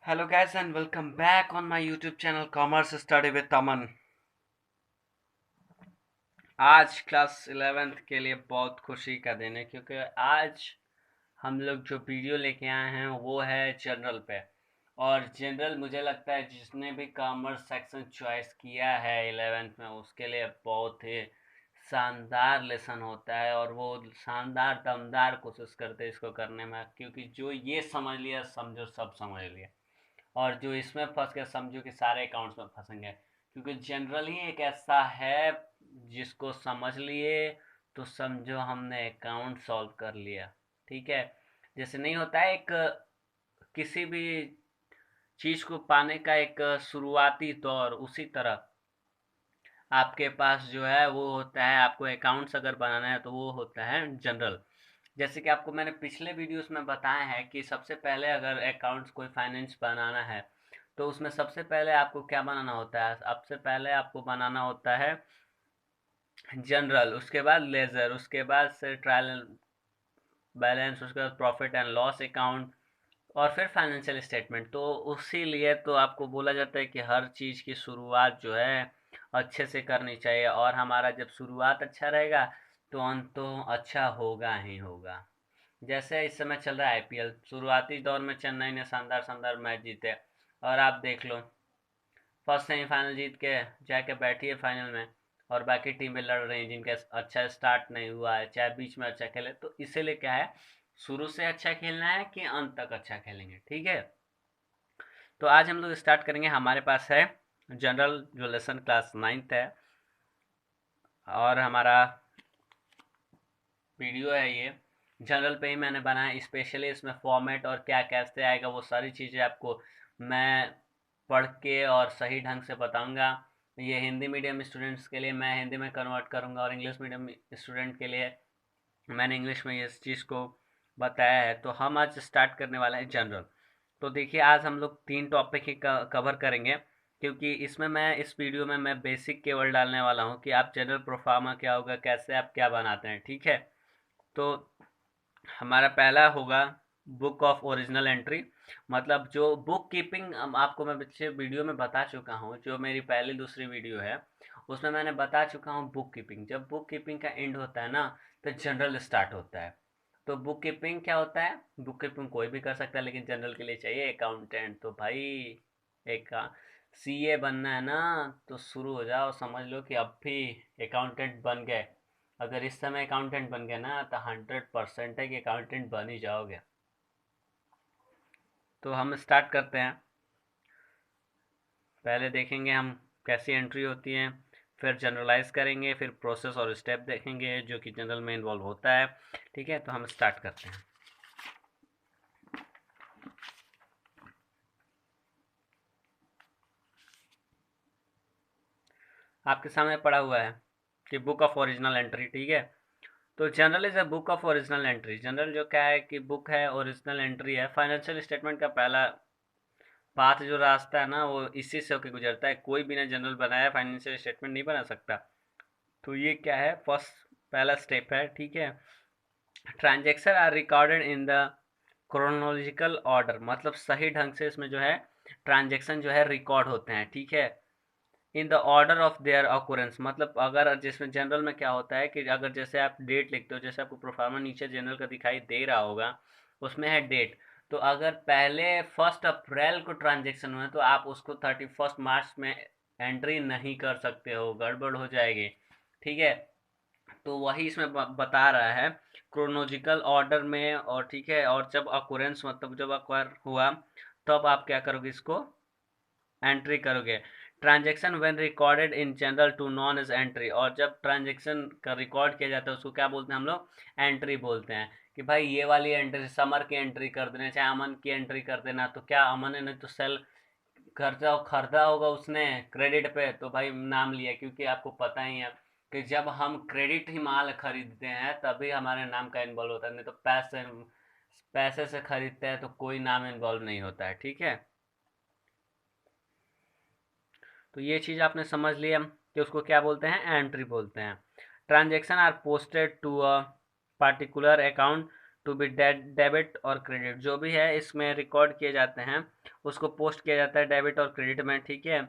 Hello guys and welcome back on my YouTube channel Commerce Study with Aman। आज class 11th के लिए बहुत खुशी का दिन है क्योंकि आज हम लोग जो वीडियो लेके आए हैं वो है जनरल पे। और जनरल मुझे लगता है जिसने भी कॉमर्स सेक्शन चॉइस किया है 11th में उसके लिए बहुत ही शानदार लेसन होता है और वो शानदार दमदार कोशिश करते हैं इसको करने में, क्योंकि जो ये समझ लिया समझो सब समझ लिया, और जो इसमें फंस गया समझो कि सारे अकाउंट्स में फंसेंगे। क्योंकि जनरल ही एक ऐसा है जिसको समझ लिए तो समझो हमने अकाउंट सॉल्व कर लिया। ठीक है, जैसे नहीं होता है एक किसी भी चीज को पाने का एक शुरुआती दौर, उसी तरह आपके पास जो है वो होता है। आपको अकाउंट्स अगर बनाना है तो वो होता है जनरल। जैसे कि आपको मैंने पिछले वीडियोस में बताया है कि सबसे पहले अगर अकाउंट्स कोई फाइनेंस बनाना है तो उसमें सबसे पहले आपको क्या बनाना होता है। सबसे पहले आपको बनाना होता है जनरल, उसके बाद लेजर, उसके बाद से ट्रायल बैलेंस, उसके बाद प्रॉफिट एंड लॉस अकाउंट और फिर फाइनेंशियल स्टेटमेंट। तो उसी लिए तो आपको बोला जाता है कि हर चीज़ की शुरुआत जो है अच्छे से करनी चाहिए, और हमारा जब शुरुआत अच्छा रहेगा तो अंत तो अच्छा होगा ही होगा। जैसे इस समय चल रहा है आईपीएल, शुरुआती दौर में चेन्नई ने शानदार शानदार मैच जीते, और आप देख लो फर्स्ट सेमीफाइनल जीत के जाके बैठी है फाइनल में, और बाकी टीमें लड़ रही हैं जिनका अच्छा स्टार्ट नहीं हुआ है, चाहे बीच में अच्छा खेले। तो इसीलिए क्या है, शुरू से अच्छा खेलना है कि अंत तक अच्छा खेलेंगे। ठीक है, तो आज हम लोग स्टार्ट करेंगे। हमारे पास है जनरल जो लेसन क्लास 9th है, और हमारा वीडियो है ये जनरल पे ही मैंने बनाया स्पेशली। इसमें फॉर्मेट और क्या कैसे आएगा वो सारी चीज़ें आपको मैं पढ़ के और सही ढंग से बताऊंगा। ये हिंदी मीडियम स्टूडेंट्स के लिए मैं हिंदी में कन्वर्ट करूंगा, और इंग्लिश मीडियम स्टूडेंट के लिए मैंने इंग्लिश में इस चीज़ को बताया है। तो हम आज स्टार्ट करने वाले हैं जनरल। तो देखिए, आज हम लोग 3 टॉपिक ही कवर करेंगे, क्योंकि इसमें मैं इस वीडियो में मैं बेसिक केवल डालने वाला हूँ कि आप जनरल प्रोफार्मा क्या होगा, कैसे आप क्या बनाते हैं। ठीक है, तो हमारा पहला होगा बुक ऑफ ओरिजिनल एंट्री। मतलब जो बुक कीपिंग आपको मैं पिछले वीडियो में बता चुका हूँ, जो मेरी पहली दूसरी वीडियो है उसमें मैंने बता चुका हूँ बुक कीपिंग। जब बुक कीपिंग का एंड होता है ना तो जनरल स्टार्ट होता है। तो बुक कीपिंग क्या होता है, बुक कीपिंग कोई भी कर सकता है लेकिन जनरल के लिए चाहिए अकाउंटेंट। तो भाई एक सीए बनना है ना तो शुरू हो जाओ, समझ लो कि अब भी अकाउंटेंट बन गए। अगर इस समय अकाउंटेंट बन गए ना तो 100% है कि अकाउंटेंट बन ही जाओगे। तो हम स्टार्ट करते हैं। पहले देखेंगे हम कैसी एंट्री होती है, फिर जनरलाइज करेंगे, फिर प्रोसेस और स्टेप देखेंगे जो कि जनरल में इन्वॉल्व होता है। ठीक है, तो हम स्टार्ट करते हैं। आपके सामने पड़ा हुआ है कि बुक ऑफ ओरिजिनल एंट्री। ठीक है, तो general is a book of original entry. General जो क्या है कि बुक है, ओरिजिनल एंट्री है। फाइनेंशियल स्टेटमेंट का पहला पाथ जो रास्ता है ना वो इसी से होकर गुजरता है। कोई बिना जनरल बनाया फाइनेंशियल स्टेटमेंट नहीं बना सकता। तो ये क्या है, फर्स्ट पहला स्टेप है। ठीक है, transaction are recorded in the chronological order. मतलब सही ढंग से इसमें जो है ट्रांजेक्शन जो है रिकॉर्ड होते हैं। ठीक है, in the order of their occurrence. मतलब अगर जिसमें जनरल में क्या होता है कि अगर जैसे आप डेट लिखते हो, जैसे आपको प्रोफार्मा नीचे जनरल का दिखाई दे रहा होगा उसमें है डेट। तो अगर पहले 1 अप्रैल को ट्रांजेक्शन हुआ तो आप उसको 31 मार्च में एंट्री नहीं कर सकते हो, गड़बड़ हो जाएगी। ठीक है, तो वही इसमें बता रहा है क्रोनोलॉजिकल ऑर्डर में। और ठीक है, और जब अकुरेंस मतलब जब अक्वायर हुआ तब आप क्या करोगे, इसको एंट्री करोगे। Transaction when recorded in journal to known is entry. और जब ट्रांजेक्शन का रिकॉर्ड किया जाता है उसको क्या बोलते हैं हम लोग, एंट्री बोलते हैं। कि भाई ये वाली एंट्री समर की एंट्री कर देना, चाहे अमन की एंट्री कर देना। तो क्या अमन ने तो सेल खर्चा खरीदा होगा उसने क्रेडिट पे, तो भाई नाम लिया, क्योंकि आपको पता ही है कि जब हम क्रेडिट ही माल खरीदते हैं तभी हमारे नाम का इन्वॉल्व होता है, नहीं तो पैसे पैसे से खरीदते हैं तो कोई नाम इन्वॉल्व नहीं होता है। ठीक है, तो ये चीज़ आपने समझ लिया कि उसको क्या बोलते हैं, एंट्री बोलते हैं। Transaction are posted to a particular account to be debit और क्रेडिट, जो भी है इसमें रिकॉर्ड किए जाते हैं उसको पोस्ट किया जाता है डेबिट और क्रेडिट में, ठीक है।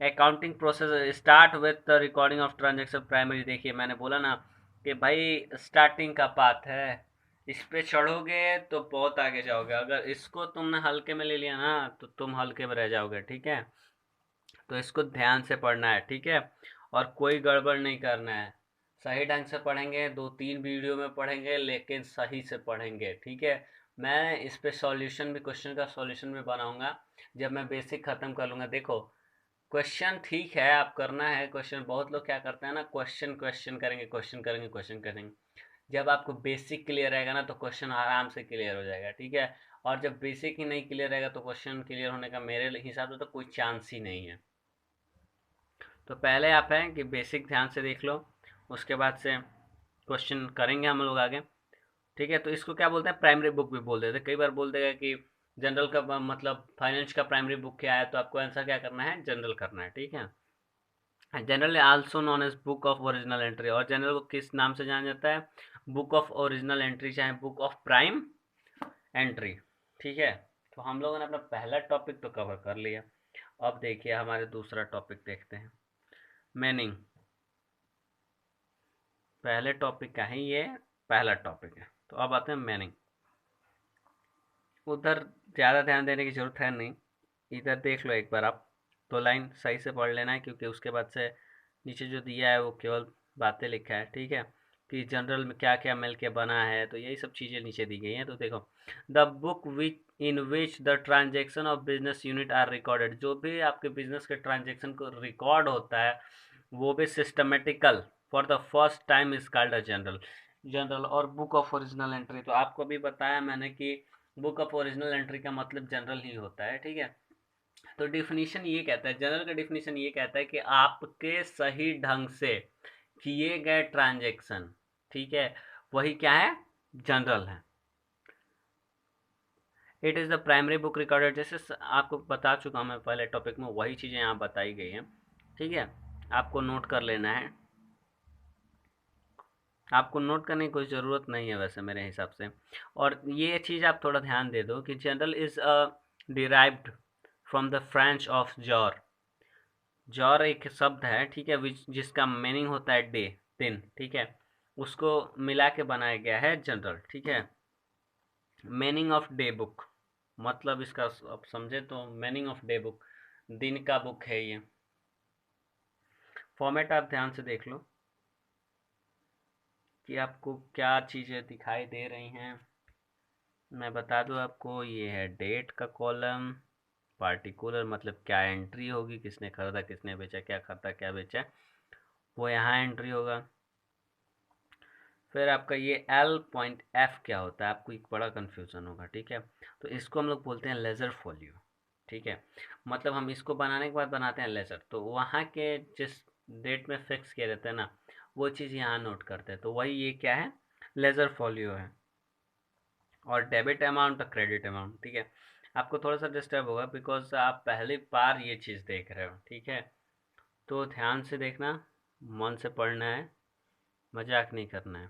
Accounting process start with the recording of transaction primary. देखिए मैंने बोला ना कि भाई स्टार्टिंग का पाथ है, इस पे चढ़ोगे तो बहुत आगे जाओगे, अगर इसको तुमने हल्के में ले लिया ना तो तुम हल्के में रह जाओगे, ठीक है। तो इसको ध्यान से पढ़ना है, ठीक है, और कोई गड़बड़ नहीं करना है। सही ढंग से पढ़ेंगे, 2-3 वीडियो में पढ़ेंगे लेकिन सही से पढ़ेंगे, ठीक है। मैं इस पे सॉल्यूशन भी, क्वेश्चन का सॉल्यूशन भी बनाऊंगा जब मैं बेसिक ख़त्म कर लूँगा। देखो क्वेश्चन ठीक है आप करना है क्वेश्चन, बहुत लोग क्या करते हैं ना, क्वेश्चन क्वेश्चन करेंगे, क्वेश्चन करेंगे, क्वेश्चन करेंगे। जब आपको बेसिक क्लियर रहेगा ना तो क्वेश्चन आराम से क्लियर हो जाएगा, ठीक है। और जब बेसिक ही नहीं क्लियर रहेगा तो क्वेश्चन क्लियर होने का मेरे हिसाब से तो कोई चांस ही नहीं है। तो पहले आप हैं कि बेसिक ध्यान से देख लो, उसके बाद से क्वेश्चन करेंगे हम लोग आगे, ठीक है। तो इसको क्या बोलते हैं, प्राइमरी बुक भी बोल देते हैं। कई बार बोल देगा कि जनरल का मतलब फाइनेंस का प्राइमरी बुक क्या है, तो आपको आंसर क्या करना है, जनरल करना है, ठीक है। Journal also known as book of original entry, और जनरल को किस नाम से जाना जाता है, बुक ऑफ ओरिजिनल एंट्री, चाहे बुक ऑफ प्राइम एंट्री, ठीक है। तो हम लोगों ने अपना पहला टॉपिक तो कवर कर लिया। अब देखिए हमारे दूसरा टॉपिक देखते हैं, मीनिंग। पहले टॉपिक का ही ये पहला टॉपिक है, तो अब आते हैं मीनिंग। उधर ज़्यादा ध्यान देने की ज़रूरत है नहीं, इधर देख लो एक बार आप, तो लाइन सही से पढ़ लेना है क्योंकि उसके बाद से नीचे जो दिया है वो केवल बातें लिखा है, ठीक है, कि जनरल में क्या क्या मिल के बना है, तो यही सब चीज़ें नीचे दी गई हैं। तो देखो, the book which in which the transaction of business unit are recorded, जो भी आपके बिजनेस के ट्रांजेक्शन को रिकॉर्ड होता है वो भी systematical for the first time is called a general. General और बुक ऑफ ओरिजिनल एंट्री, तो आपको भी बताया मैंने कि बुक ऑफ ओरिजिनल एंट्री का मतलब जनरल ही होता है, ठीक है। तो डिफिनीशन ये कहता है, जनरल का डिफिनीशन ये कहता है कि आपके सही ढंग से किए गए ट्रांजेक्शन, ठीक है, वही क्या है, जनरल है। It is the primary book recorded, जैसे आपको बता चुका हूँ मैं पहले टॉपिक में, वही चीज़ें यहाँ बताई गई हैं, ठीक है। आपको नोट कर लेना है, आपको नोट करने की कोई ज़रूरत नहीं है वैसे मेरे हिसाब से। और ये चीज़ आप थोड़ा ध्यान दे दो कि general is derived from the French of jaw. Jaw एक शब्द है, ठीक है, जिसका मीनिंग होता है डे, दिन, ठीक है, उसको मिला के बनाया गया है जनरल, ठीक है। मीनिंग ऑफ डे बुक, मतलब इसका आप समझे तो मीनिंग ऑफ डे बुक, दिन का बुक है ये। फॉर्मेट आप ध्यान से देख लो कि आपको क्या चीज़ें दिखाई दे रही हैं। मैं बता दूं आपको, ये है डेट का कॉलम, पार्टिकुलर मतलब क्या एंट्री होगी, किसने खरीदा किसने बेचा, क्या खरीदा क्या बेचा, वो यहाँ एंट्री होगा। फिर आपका ये एल पॉइंट एफ क्या होता है, आपको एक बड़ा कन्फ्यूज़न होगा, ठीक है। तो इसको हम लोग बोलते हैं लेज़र फोलियो, ठीक है। मतलब हम इसको बनाने के बाद बनाते हैं लेज़र, तो वहाँ के जिस डेट में फिक्स किए रहते हैं ना वो चीज़ यहाँ नोट करते हैं, तो वही ये क्या है, लेज़र फोलियो है। और डेबिट अमाउंट और क्रेडिट अमाउंट, ठीक है। आपको थोड़ा सा डिस्टर्ब होगा बिकॉज आप पहली बार ये चीज़ देख रहे हो, ठीक है। तो ध्यान से देखना, मन से पढ़ना है, मजाक नहीं करना है।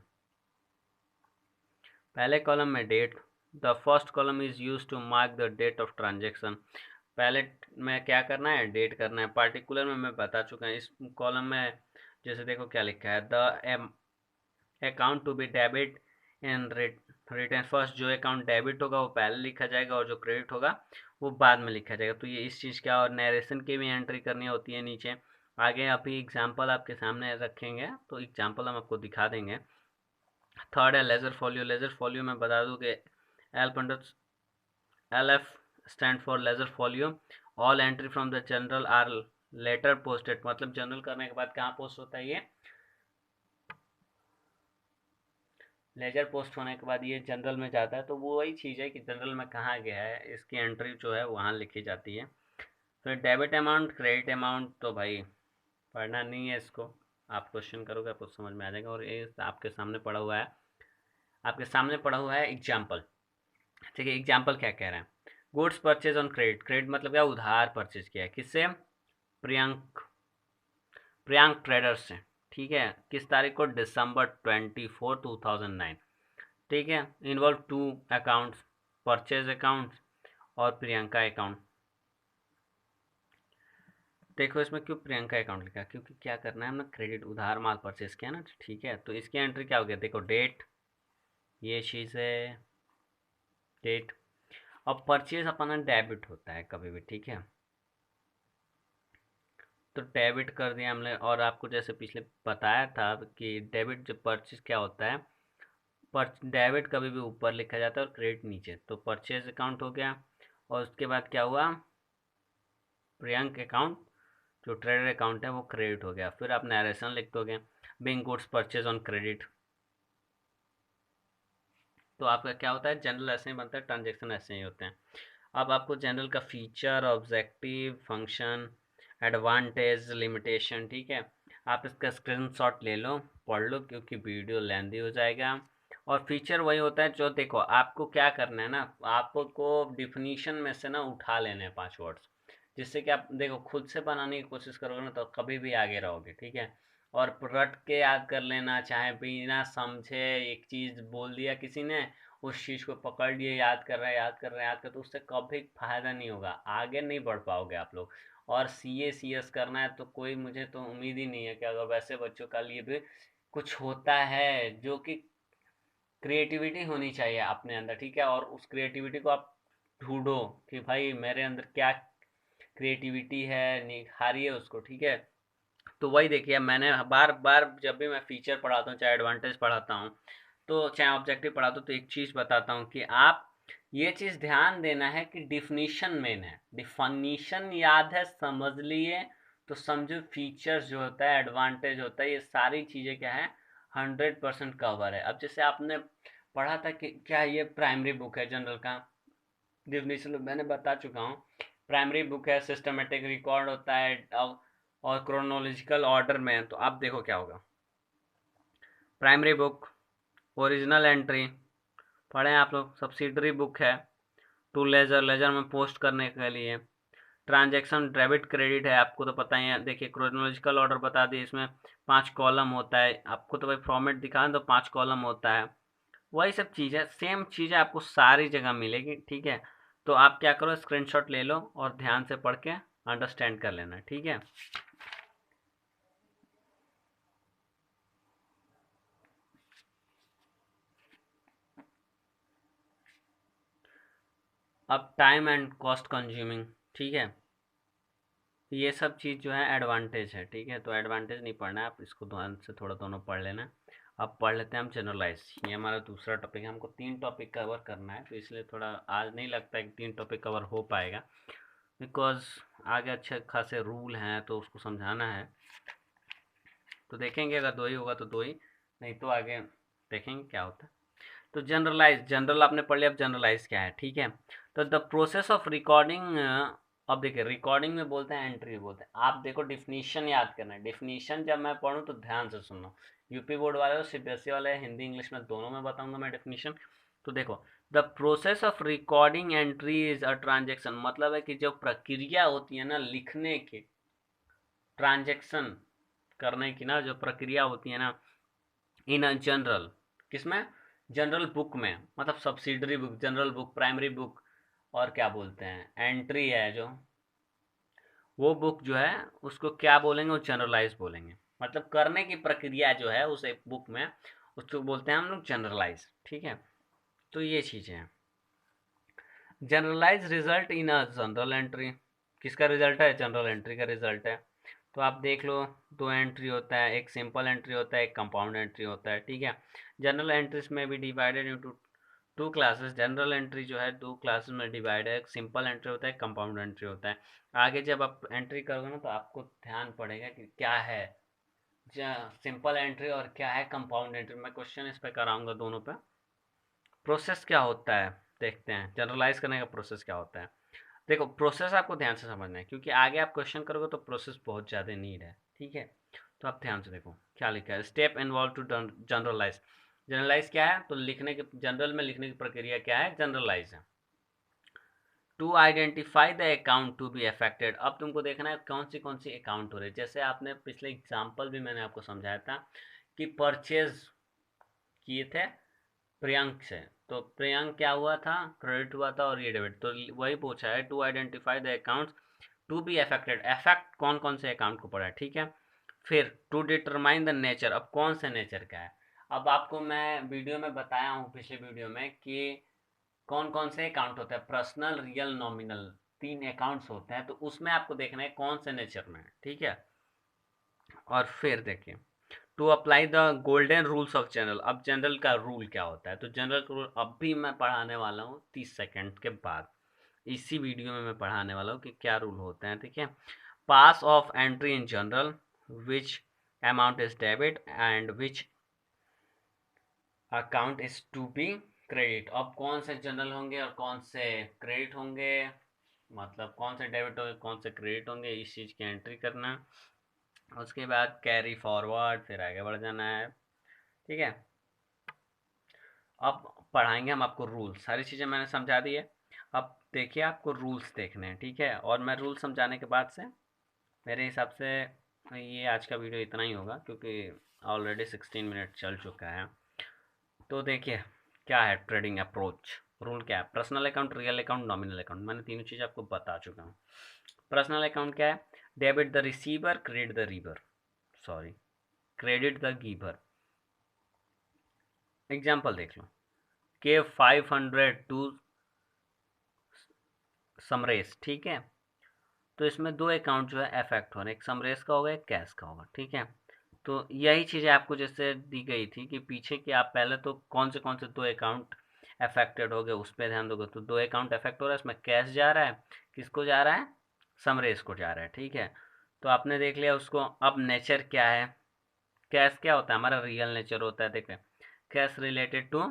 पहले कॉलम में date, the first column is use to mark the date of transaction. पहले में क्या करना है, डेट करना है। पार्टिकुलर में मैं बता चुका हूँ, इस कॉलम में जैसे देखो क्या लिखा है, the account to be debit and written first, जो अकाउंट डेबिट होगा वो पहले लिखा जाएगा और जो क्रेडिट होगा वो बाद में लिखा जाएगा। तो ये इस चीज़ का, और नरेशन की भी एंट्री करनी होती है नीचे। आगे अभी एग्जांपल आपके सामने रखेंगे तो एग्जांपल हम आपको दिखा देंगे। थर्ड है लेजर फॉलियो। लेजर फॉलियो में बता दूं कि L F stand for ledger folio. All entry from the journal are later posted, मतलब जनरल करने के बाद कहाँ पोस्ट होता है, ये लेजर पोस्ट होने के बाद ये जनरल में जाता है। तो वो वही चीज़ है कि जनरल में कहाँ गया है, इसकी एंट्री जो है वहाँ लिखी जाती है। फिर डेबिट अमाउंट क्रेडिट अमाउंट, तो भाई पढ़ना नहीं है इसको, आप क्वेश्चन करोगे आपको समझ में आ जाएगा। और ये आपके सामने पड़ा हुआ है, आपके सामने पड़ा हुआ है एग्जाम्पल, ठीक है। एग्जाम्पल क्या कह रहे हैं, goods purchase on credit. Credit मतलब क्या, उधार परचेज किया है, किससे, प्रियंक, प्रियंक ट्रेडर्स से, ठीक है। किस तारीख को, December 24, 2009। ठीक है। इन्वॉल्व 2 अकाउंट्स, परचेज अकाउंट और प्रियंका अकाउंट। देखो इसमें क्यों प्रियंका अकाउंट लिखा, क्योंकि क्या करना है, हमने क्रेडिट उधार माल परचेज किया ना, ठीक है। तो इसकी एंट्री क्या हो गया, देखो डेट, ये चीज़ है डेट। और परचेज अपना डेबिट होता है कभी भी, ठीक है। तो डेबिट कर दिया हमने, और आपको जैसे पिछले बताया था कि डेबिट जो परचेज क्या होता है, पर डेबिट कभी भी ऊपर लिखा जाता है और क्रेडिट नीचे। तो परचेज अकाउंट हो गया, और उसके बाद क्या हुआ, प्रियंक अकाउंट जो ट्रेडर अकाउंट है वो क्रेडिट हो गया। फिर आप नरेशन लिख दोगे, Bing goods purchase on credit. तो आपका क्या होता है, जनरल ऐसे ही बनता है, ट्रांजेक्शन ऐसे ही होते हैं। अब आपको जनरल का feature, objective, function, advantage, limitation, ठीक है। आप इसका स्क्रीनशॉट ले लो, पढ़ लो, क्योंकि वीडियो लेंदी हो जाएगा। और फीचर वही होता है जो, देखो आपको क्या करना है ना, आपको डिफिनीशन में से ना उठा लेने हैं 5 वर्ड्स, जिससे कि आप देखो खुद से बनाने की कोशिश करोगे ना तो कभी भी आगे रहोगे, ठीक है। और रट के याद कर लेना, चाहे बिना समझे एक चीज़ बोल दिया किसी ने, उस चीज़ को पकड़ लिए, याद कर रहे हैं याद कर रहे हैं याद कर, तो उससे कभी फायदा नहीं होगा, आगे नहीं बढ़ पाओगे आप लोग। और सीए सीएस करना है तो कोई, मुझे तो उम्मीद ही नहीं है कि अगर वैसे बच्चों का लिए भी कुछ होता है, जो कि क्रिएटिविटी होनी चाहिए अपने अंदर, ठीक है। और उस क्रिएटिविटी को आप ढूंढो कि भाई मेरे अंदर क्या क्रिएटिविटी है, निखारिए उसको, ठीक है। तो वही देखिए, मैंने बार बार जब भी मैं फीचर पढ़ाता हूँ, चाहे एडवांटेज पढ़ाता हूँ, तो चाहे ऑब्जेक्टिव पढ़ाता हूँ, तो एक चीज़ बताता हूँ कि आप ये चीज़ ध्यान देना है कि डिफिनीशन मेन है। डिफिनीशन याद है, समझ लिए, तो समझो फीचर्स जो होता है, एडवांटेज होता है, ये सारी चीज़ें क्या है, 100% कवर है। अब जैसे आपने पढ़ा था कि क्या ये प्राइमरी बुक है जनरल का, डिफिनीशन मैंने बता चुका हूँ। प्राइमरी बुक है, सिस्टमेटिक रिकॉर्ड होता है, और क्रोनोलॉजिकल ऑर्डर में है। तो आप देखो क्या होगा, प्राइमरी बुक, ओरिजिनल एंट्री पढ़े आप लोग, सब्सिडरी बुक है, टू लेजर, लेजर में पोस्ट करने के लिए, ट्रांजैक्शन डेबिट क्रेडिट है, आपको तो पता ही है। देखिए क्रोनोलॉजिकल ऑर्डर बता दिए, इसमें 5 कॉलम होता है, आपको तो भाई फॉर्मेट दिखा तो 5 कॉलम होता है। वही सब चीज़ है, सेम चीज़ें आपको सारी जगह मिलेगी, ठीक है। तो आप क्या करो, स्क्रीनशॉट ले लो और ध्यान से पढ़ के अंडरस्टैंड कर लेना, ठीक है। अब टाइम एंड कॉस्ट कंज्यूमिंग, ठीक है। ये सब चीज़ जो है एडवांटेज है, ठीक है। तो एडवांटेज नहीं पढ़ना है, आप इसको ध्यान से थोड़ा दोनों पढ़ लेना। अब पढ़ लेते हैं हम जनरलाइज, ये हमारा दूसरा टॉपिक है, हमको 3 टॉपिक कवर करना है, तो इसलिए थोड़ा आज नहीं लगता है कि 3 टॉपिक कवर हो पाएगा, बिकॉज आगे अच्छे खासे रूल हैं तो उसको समझाना है। तो देखेंगे, अगर 2 ही होगा तो 2 ही, नहीं तो आगे देखेंगे क्या होता है। तो जनरलाइज, जनरल आपने पढ़ लिया, अब जनरलाइज क्या है, ठीक है। तो द प्रोसेस ऑफ रिकॉर्डिंग, अब देखिए रिकॉर्डिंग में बोलते हैं, एंट्री बोलते हैं। आप देखो डिफिनीशन याद करना है, डिफिनीशन जब मैं पढ़ूँ तो ध्यान से सुनना। यूपी बोर्ड वाले हो, सीबीएसई वाले, हिंदी इंग्लिश में दोनों में बताऊंगा मैं डिफिनीशन। तो देखो, the process of recording entry is a transaction, मतलब है कि जो प्रक्रिया होती है ना लिखने की, ट्रांजेक्शन करने की ना जो प्रक्रिया होती है ना, इन अ जनरल, किसमें, जनरल बुक में, मतलब subsidiary book, general book, primary book, और क्या बोलते हैं एंट्री है जो, वो बुक जो है उसको क्या बोलेंगे, वो जनरलाइज बोलेंगे। मतलब करने की प्रक्रिया जो है उस एक बुक में, उसको बोलते हैं हम लोग जनरलाइज, ठीक है। तो ये चीज़ें हैं। Journalise result in a journal entry, किसका रिजल्ट है, जनरल एंट्री का रिजल्ट है। तो आप देख लो, 2 एंट्री होता है, एक सिंपल एंट्री होता है, एक कंपाउंड एंट्री होता है, ठीक है। जनरल एंट्रीज में भी divided into 2 classes, general entry जो है 2 क्लासेस में डिवाइड है, एक सिंपल एंट्री होता है, एक कंपाउंड एंट्री होता है। आगे जब आप एंट्री करोगे ना तो आपको ध्यान पड़ेगा कि क्या है सिंपल एंट्री और क्या है कंपाउंड एंट्री। मैं क्वेश्चन इस पे कराऊंगा दोनों पे। प्रोसेस क्या होता है, देखते हैं जनरलाइज करने का प्रोसेस क्या होता है। देखो प्रोसेस आपको ध्यान से समझना है, क्योंकि आगे आप क्वेश्चन करोगे तो प्रोसेस बहुत ज़्यादा नीड है, ठीक है। तो आप ध्यान से देखो क्या लिखा है, step involve to journalise. Journalise क्या है, तो लिखने के, जनरल में लिखने की प्रक्रिया क्या है, जनरलाइज है। To identify the account to be affected, अब तुमको देखना है कौन सी अकाउंट हो रही है। जैसे आपने पिछले एग्जाम्पल भी मैंने आपको समझाया था कि परचेज किए थे प्रियंक से। तो प्रियंक क्या हुआ था, क्रेडिट हुआ था और ये डेबिट। तो वही पूछा है, to identify the accounts to be affected, affect कौन कौन से अकाउंट को पड़ा है, ठीक है। फिर टू डिटरमाइन द नेचर, अब कौन से नेचर का है। अब आपको मैं वीडियो में बताया हूँ, पिछले वीडियो में, कि कौन कौन से अकाउंट होते हैं, पर्सनल, रियल, नॉमिनल, 3 अकाउंट्स होते हैं। तो उसमें आपको देखना है कौन से नेचर में है, ठीक है। और फिर देखिए, to apply the golden rules of journal. अब जनरल का रूल क्या होता है, तो जनरल का रूल अब भी मैं पढ़ाने वाला हूँ 30 सेकंड के बाद, इसी वीडियो में मैं पढ़ाने वाला हूँ कि क्या रूल होते हैं, ठीक है। Pass of entry in journal which amount is debit and which account is to be credit. अब कौन से जनरल होंगे और कौन से क्रेडिट होंगे, मतलब कौन से डेबिट होंगे कौन से क्रेडिट होंगे, इस चीज़ की एंट्री करना। उसके बाद कैरी फॉरवर्ड, फिर आगे बढ़ जाना है, ठीक है। अब पढ़ाएंगे हम आपको रूल्स, सारी चीज़ें मैंने समझा दी है। अब देखिए आपको रूल्स देखने हैं, ठीक है। और मैं रूल समझाने के बाद से मेरे हिसाब से ये आज का वीडियो इतना ही होगा, क्योंकि ऑलरेडी 16 मिनट चल चुका है। तो देखिए क्या है ट्रेडिंग अप्रोच, रूल क्या है। Personal account, real account, nominal account, मैंने तीनों चीज़ आपको बता चुका हूँ। पर्सनल अकाउंट क्या है, debit the receiver, credit the river, sorry, credit the giver. Example देख लो, के 500 टू समरेश, ठीक है। तो इसमें 2 अकाउंट जो है अफेक्ट हो रहे हैं, एक समरेश का होगा एक कैश का होगा, ठीक है। तो यही चीज़ें आपको जैसे दी गई थी कि पीछे कि आप पहले तो कौन से 2 अकाउंट अफेक्टेड हो गए उस पर ध्यान दोगे। तो 2 अकाउंट अफेक्ट हो रहा है, इसमें कैश जा रहा है, किसको जा रहा है, समरेश को जा रहा है, ठीक है। तो आपने देख लिया उसको। अब नेचर क्या है, कैश क्या होता है, हमारा रियल नेचर होता है, देखें, cash related to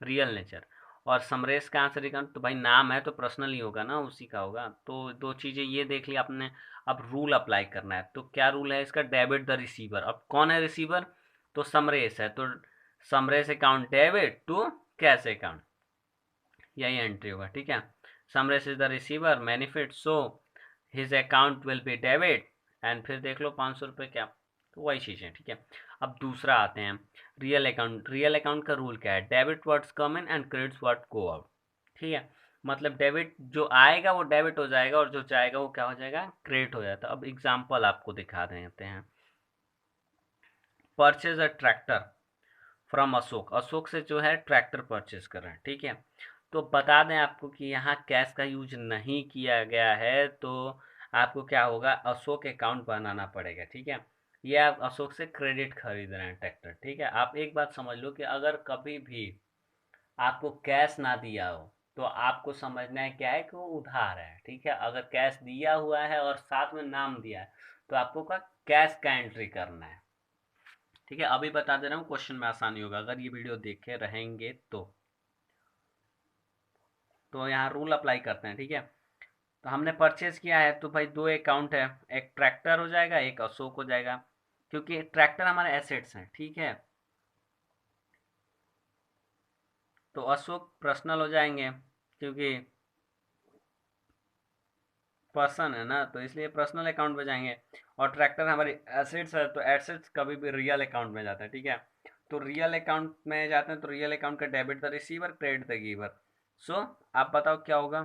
real nature. और समरेश का आंसर रिकन, तो भाई नाम है तो पर्सनल ही होगा ना, उसी का होगा। तो 2 चीज़ें ये देख ली आपने। अब रूल अप्लाई करना है, तो क्या रूल है इसका, डेबिट द रिसीवर। अब कौन है रिसीवर, तो समरेश है, तो Samresh account debit to cash account, यही एंट्री होगा, ठीक है। Samresh is the receiver, benefit, so his account will be debit. And फिर देख लो 500 रुपये क्या, तो वही चीज़ है, ठीक है। अब दूसरा आते हैं, रियल अकाउंट। रियल अकाउंट का रूल क्या है, debit words come in and credits word go out, ठीक है। मतलब डेबिट जो आएगा वो डेबिट हो जाएगा और जो जाएगा वो क्या हो जाएगा, क्रेडिट हो जाता है। अब एग्जाम्पल आपको दिखा देते हैं। Purchase a tractor from Ashok, Ashok से जो है ट्रैक्टर परचेज कर रहे हैं, ठीक है। तो बता दें आपको कि यहाँ कैश का यूज नहीं किया गया है, तो आपको क्या होगा, अशोक अकाउंट बनाना पड़ेगा, ठीक है। ये आप अशोक से क्रेडिट खरीद रहे हैं ट्रैक्टर, ठीक है। आप एक बात समझ लो कि अगर कभी भी आपको कैश ना दिया हो, तो आपको समझना है क्या है कि वो उधार है, ठीक है। अगर कैश दिया हुआ है और साथ में नाम दिया है, तो आपको का कैश का एंट्री करना है, ठीक है। अभी बता दे रहा हूँ, क्वेश्चन में आसानी होगा अगर ये वीडियो देखे रहेंगे तो यहाँ रूल अप्लाई करते हैं, ठीक है। तो हमने परचेज किया है, तो भाई 2 अकाउंट है, एक ट्रैक्टर हो जाएगा एक अशोक हो जाएगा, क्योंकि ट्रैक्टर हमारे एसेट्स हैं, ठीक है। तो अशोक पर्सनल हो जाएंगे, क्योंकि पर्सन है ना, तो इसलिए पर्सनल अकाउंट में जाएंगे। और ट्रैक्टर हमारी एसेट्स है, तो एसेट्स कभी भी रियल अकाउंट में जाता है, ठीक है। तो रियल अकाउंट में जाते हैं, तो रियल अकाउंट का debit the receiver, credit the giver. So आप बताओ क्या होगा।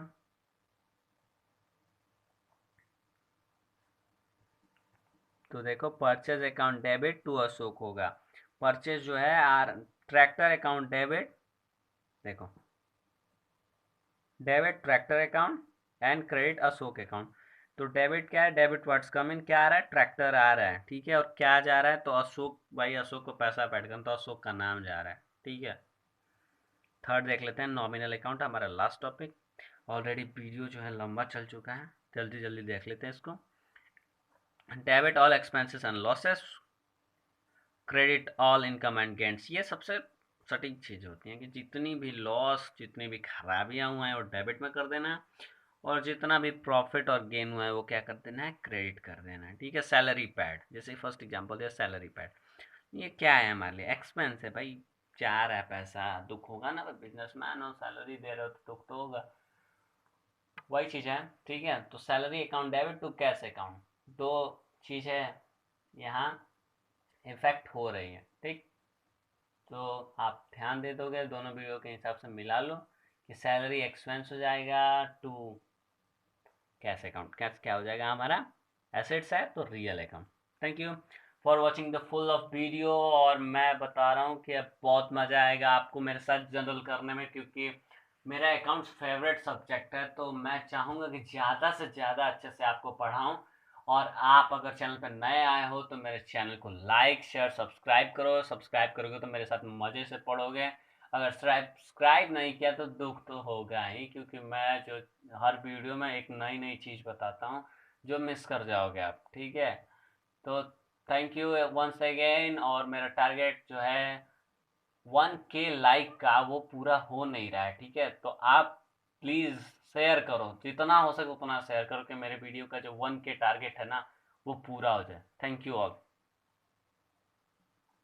तो देखो purchase account debit to Ashok होगा, परचेज जो है आर, ट्रैक्टर अकाउंट डेबिट, देखो debit tractor account and credit Ashok account. तो डेबिट क्या है, डेबिट वर्ड्स कम इन, क्या आ रहा है, ट्रैक्टर आ रहा है, ठीक है। और क्या जा रहा है, तो अशोक, भाई अशोक को पैसा पैटर्न, तो अशोक का नाम जा रहा है, ठीक है। थर्ड देख लेते हैं, नॉमिनल अकाउंट, हमारा लास्ट टॉपिक। ऑलरेडी वीडियो जो है लंबा चल चुका है, जल्दी जल्दी देख लेते हैं इसको। Debit all expenses and losses, credit all income and gains. ये सबसे सटीक चीज़ होती है कि जितनी भी लॉस, जितनी भी खराबियाँ हुआ हैं वो डेबिट में कर देना है, और जितना भी प्रॉफिट और गेन हुआ है वो क्या कर देना है, क्रेडिट कर देना है, ठीक है। सैलरी पैड, जैसे फर्स्ट एग्जांपल दिया सैलरी पैड, ये क्या है हमारे लिए, एक्सपेंस है भाई, जा रहा है पैसा, दुख होगा ना, बिजनेसमैन हो, सैलरी दे रहे हो तो दुख तो होगा, वही चीज़ है, ठीक है। तो salary account debit to cash account, दो चीज़ है यहाँ इफेक्ट हो रही है, ठीक। तो आप ध्यान दे दोगे, दोनों वीडियो के हिसाब से मिला लो कि सैलरी एक्सपेंस हो जाएगा टू कैश अकाउंट, कैश क्या हो जाएगा हमारा एसेट्स है तो real account. Thank you for watching the full of video. और मैं बता रहा हूँ कि अब बहुत मज़ा आएगा आपको मेरे साथ जनरल करने में, क्योंकि मेरा अकाउंट्स फेवरेट सब्जेक्ट है, तो मैं चाहूँगा कि ज़्यादा से ज़्यादा अच्छे से आपको पढ़ाऊँ। और आप अगर चैनल पर नए आए हो तो मेरे चैनल को लाइक शेयर सब्सक्राइब करो। सब्सक्राइब करोगे तो मेरे साथ मज़े से पढ़ोगे। अगर सब्सक्राइब नहीं किया तो दुख तो होगा ही, क्योंकि मैं जो हर वीडियो में एक नई नई चीज़ बताता हूँ जो मिस कर जाओगे आप। ठीक है, तो थैंक यू वंस अगेन। और मेरा टारगेट जो है 1K लाइक का वो पूरा हो नहीं रहा है। ठीक है, तो आप प्लीज़ शेयर करो, जितना हो सके उतना शेयर करो कि मेरे वीडियो का जो 1K टारगेट है ना वो पूरा हो जाए। Thank you all.